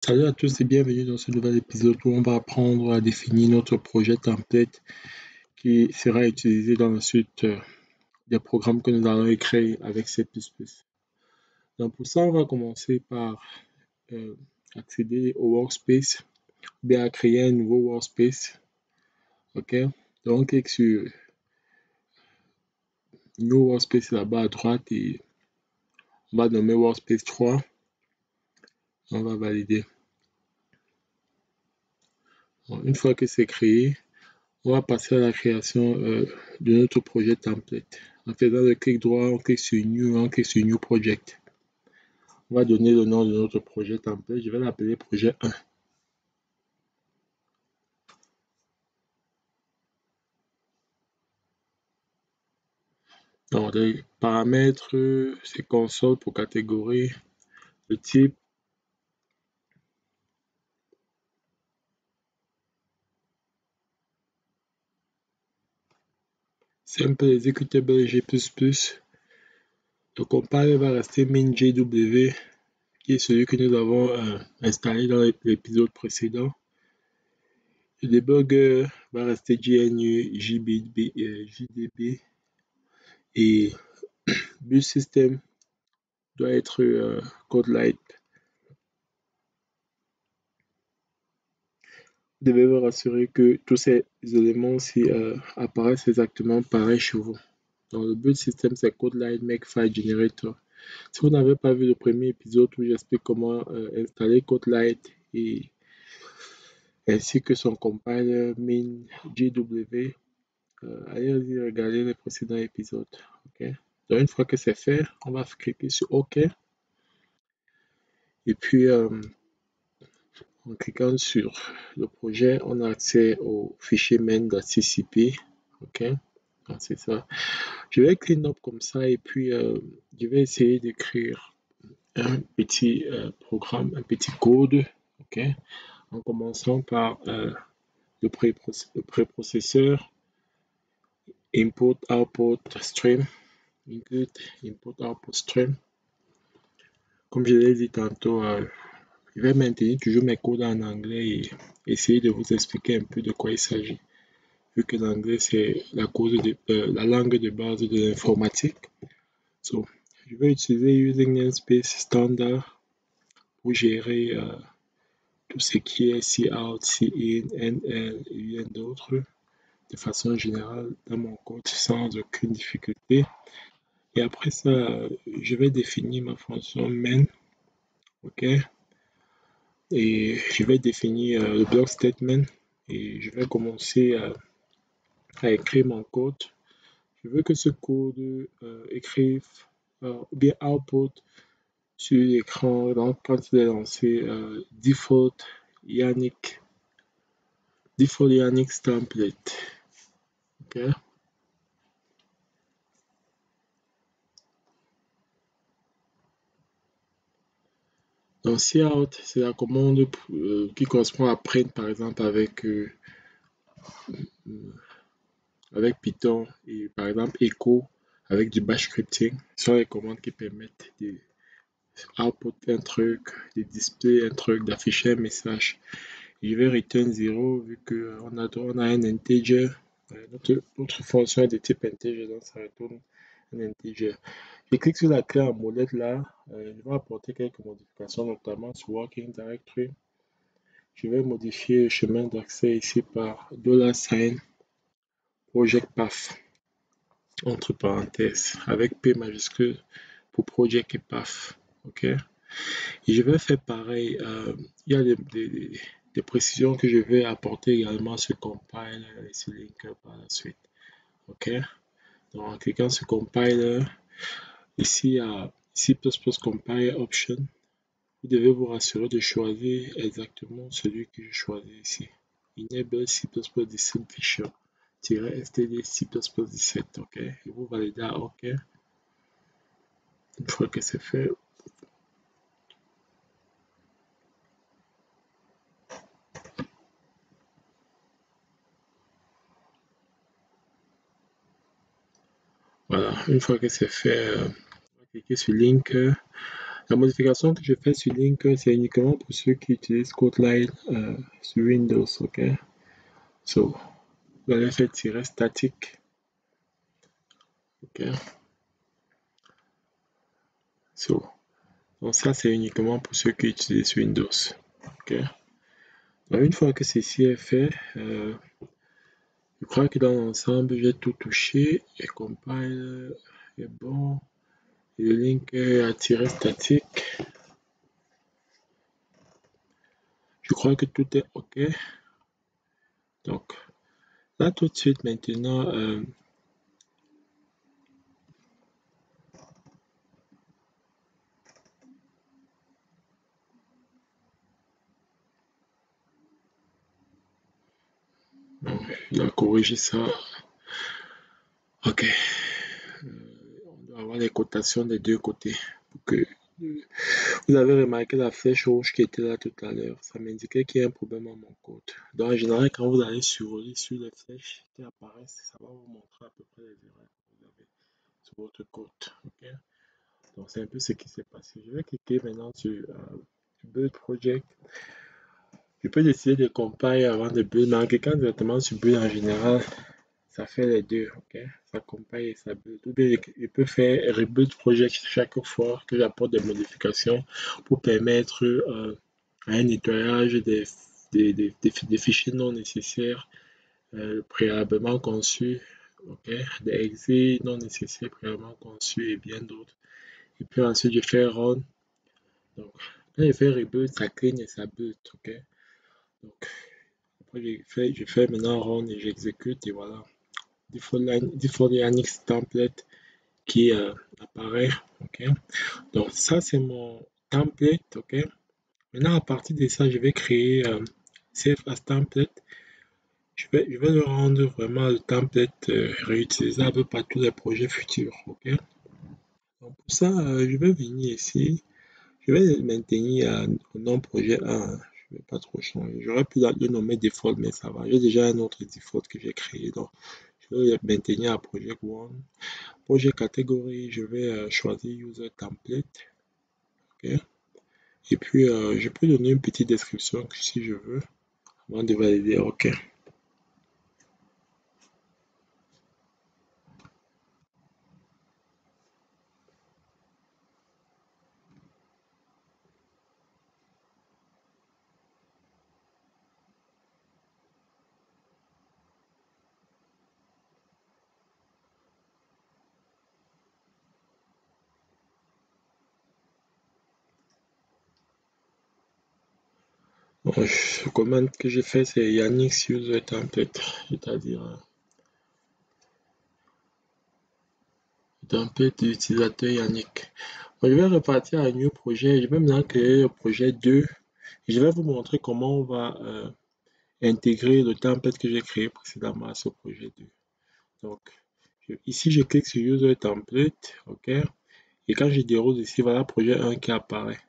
Salut à tous et bienvenue dans ce nouvel épisode où on va apprendre à définir notre projet template qui sera utilisé dans la suite des programmes que nous allons créer avec C++. Donc pour ça, on va commencer par euh, accéder au workspace ou bien à créer un nouveau workspace. OK? Donc on clique sur New Workspace là-bas à droite et on va nommer Workspace 3. On va valider. Bon, une fois que c'est créé, on va passer à la création de notre projet template. En faisant le clic droit, on clique sur New Project. On va donner le nom de notre projet template. Je vais l'appeler projet 1. Donc, les paramètres, c'est console pour catégorie, le type, simple executable G++. Le compiler va rester MinGW, qui est celui que nous avons installé dans l'épisode précédent. Le debugger va rester GNU, JDB et build system doit être CodeLight. Vous devez vous rassurer que tous ces éléments-ci apparaissent exactement pareil chez vous. Donc le build system c'est CodeLight Makefile Generator. Si vous n'avez pas vu le premier épisode où j'explique comment installer CodeLight et ainsi que son compiler MinGW, allez-y regarder les précédents épisodes. Okay? Donc une fois que c'est fait, on va cliquer sur OK. Et puis en cliquant sur le projet, on a accès au fichier main.ccp. OK? Donc c'est ça. Je vais clean up comme ça et puis je vais essayer d'écrire un petit programme, un petit code. OK? En commençant par le préprocesseur input output stream. Input output stream. Comme je l'ai dit tantôt, je vais maintenir toujours mes codes en anglais et essayer de vous expliquer un peu de quoi il s'agit. Vu que l'anglais c'est la langue de base de l'informatique. So, je vais utiliser using namespace standard pour gérer tout ce qui est cout, cin, nl et bien d'autres de façon générale dans mon code sans aucune difficulté. Et après ça, je vais définir ma fonction main. OK? Et je vais définir le block statement et je vais commencer à écrire mon code. Je veux que ce code écrive ou bien output sur l'écran donc quand il est lancé default Yannick template. OK? Donc cout c'est la commande qui correspond à print par exemple avec Python et par exemple echo avec du bash scripting. Ce sont les commandes qui permettent de output un truc, de display un truc, d'afficher un message. Je vais return 0 vu qu'on a un integer. Notre fonction est de type integer, donc ça retourne un integer. Je clique sur la clé en molette là. Je vais apporter quelques modifications, notamment sur Working Directory. Je vais modifier le chemin d'accès ici par $sign project path entre parenthèses avec P majuscule pour project et path. OK? Et je vais faire pareil. Il y a des précisions que je vais apporter également sur compiler et sur linker par la suite. OK? Donc en cliquant sur compiler, ici à C++ compiler option, vous devez vous rassurer de choisir exactement celui que je choisis ici. Enable C++ 17 feature -std C++17. OK? Et vous validez à OK. Une fois que c'est fait, voilà, une fois que c'est fait, on va cliquer sur Link. La modification que je fais sur Link, c'est uniquement pour ceux qui utilisent Kotlin sur Windows, ok? So, vous allez faire tirer statique, ok? So, donc ça, c'est uniquement pour ceux qui utilisent Windows, ok? Donc, une fois que ceci est fait, je crois que dans l'ensemble, j'ai tout touché et compile est bon. Et le link est à tirer statique. Je crois que tout est OK. Donc, là, tout de suite, maintenant, je dois corriger ça. OK. On doit avoir les cotations des deux côtés. Pour que, vous avez remarqué la flèche rouge qui était là tout à l'heure. Ça m'indiquait qu'il y a un problème dans mon code. Donc, en général, quand vous allez survoler sur les flèches qui apparaissent, ça va vous montrer à peu près les erreurs que vous avez sur votre code. OK? Donc, c'est un peu ce qui s'est passé. Je vais cliquer maintenant sur Build Project. Je peux décider de compile avant de build, mais en cliquant directement sur build en général, ça fait les deux, ok? Ça compile et ça build. Ou bien je peux faire rebuild project chaque fois que j'apporte des modifications pour permettre un nettoyage des fichiers non nécessaires préalablement conçus, ok? Des exits non nécessaires préalablement conçus et bien d'autres. Et puis ensuite, je fais run. Donc, quand je fais rebuild, ça clean et ça build, ok? Donc, après, je fais maintenant run et j'exécute et voilà. Default Yannick's template qui apparaît. Ok. Donc, ça, c'est mon template. Ok. Maintenant, à partir de ça, je vais créer Save as template. Je vais le rendre vraiment le template réutilisable par tous les projets futurs. Ok. Donc, pour ça, je vais venir ici. Je vais le maintenir au nom projet 1. Je ne vais pas trop changer. J'aurais pu le nommer default, mais ça va. J'ai déjà un autre default que j'ai créé. Donc, je vais le maintenir à project 1. Projet catégorie, je vais choisir user template. Ok. Et puis, je peux donner une petite description si je veux avant de valider. OK. Bon, la commande que j'ai fait, c'est Yannick's user template, c'est-à-dire template d'utilisateur Yannick. Bon, je vais repartir à un nouveau projet. Je vais maintenant créer le projet 2. Je vais vous montrer comment on va intégrer le template que j'ai créé précédemment à ce projet 2. Donc, ici, je clique sur user template. OK. Et quand je déroule ici, voilà projet 1 qui apparaît.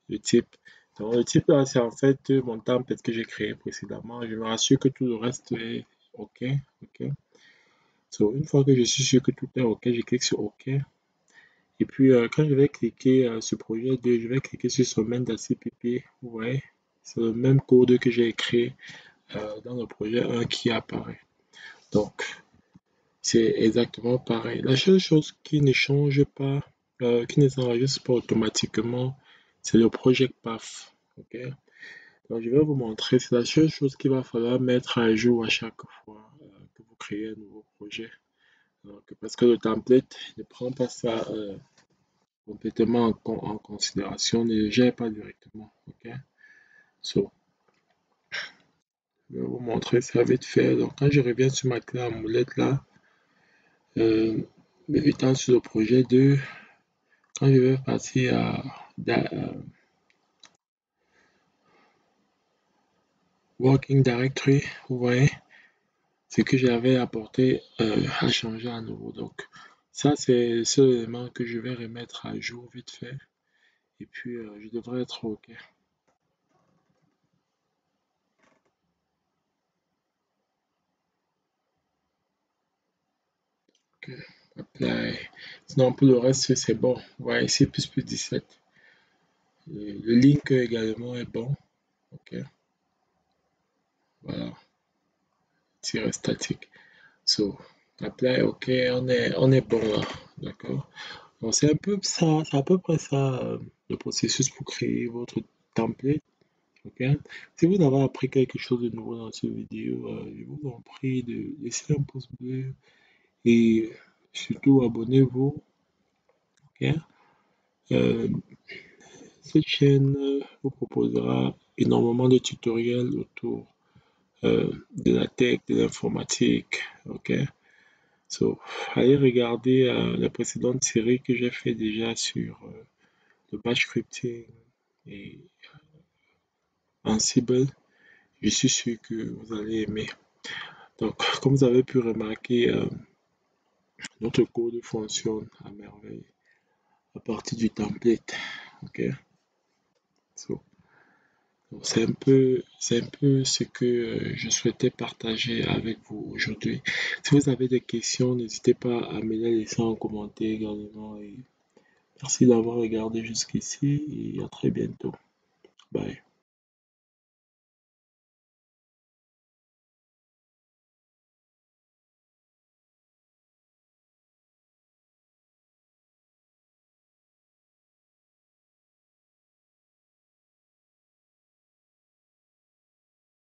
Le type. Donc, le type là, c'est en fait mon template que j'ai créé précédemment. Je me rassure que tout le reste est OK. OK. So, une fois que je suis sûr que tout est OK, je clique sur OK. Et puis, quand je vais cliquer sur projet 2, je vais cliquer sur semaine.cpp. Vous voyez, c'est le même code que j'ai écrit dans le projet 1 qui apparaît. Donc, c'est exactement pareil. La seule chose qui ne change pas, qui ne s'enregistre pas automatiquement, c'est le project path. OK? Donc, je vais vous montrer, c'est la seule chose qu'il va falloir mettre à jour à chaque fois que vous créez un nouveau projet. Donc, parce que le template ne prend pas ça complètement en considération, ne le gère pas directement. OK? So, je vais vous montrer ça vite fait. Donc, quand je reviens sur ma clé en molette là, euh, étant sur le projet 2, quand je vais passer à Working Directory, vous voyez, ce que j'avais apporté a changé à nouveau. Donc, ça, c'est le seul élément que je vais remettre à jour vite fait. Et puis, je devrais être OK. OK. Apply. Sinon, pour le reste, c'est bon. Vous voyez ici, plus 17. Le link également est bon. OK. Voilà. Tiret statique. So, apply, OK, on est bon là. D'accord. Donc, c'est un peu ça, c'est à peu près ça, le processus pour créer votre template. OK. Si vous avez appris quelque chose de nouveau dans cette vidéo, je vous en prie de laisser un pouce bleu et surtout abonnez-vous. OK. Euh, Cette chaîne vous proposera énormément de tutoriels autour de la tech, de l'informatique. OK. So, allez regarder la précédente série que j'ai fait déjà sur le batch scripting et Ansible. Je suis sûr que vous allez aimer. Donc, comme vous avez pu remarquer, notre code fonctionne à merveille à partir du template. OK? So, donc c'est un peu ce que je souhaitais partager avec vous aujourd'hui. Si vous avez des questions, n'hésitez pas à me les laisser en commentaire également. Et merci d'avoir regardé jusqu'ici et à très bientôt. Bye.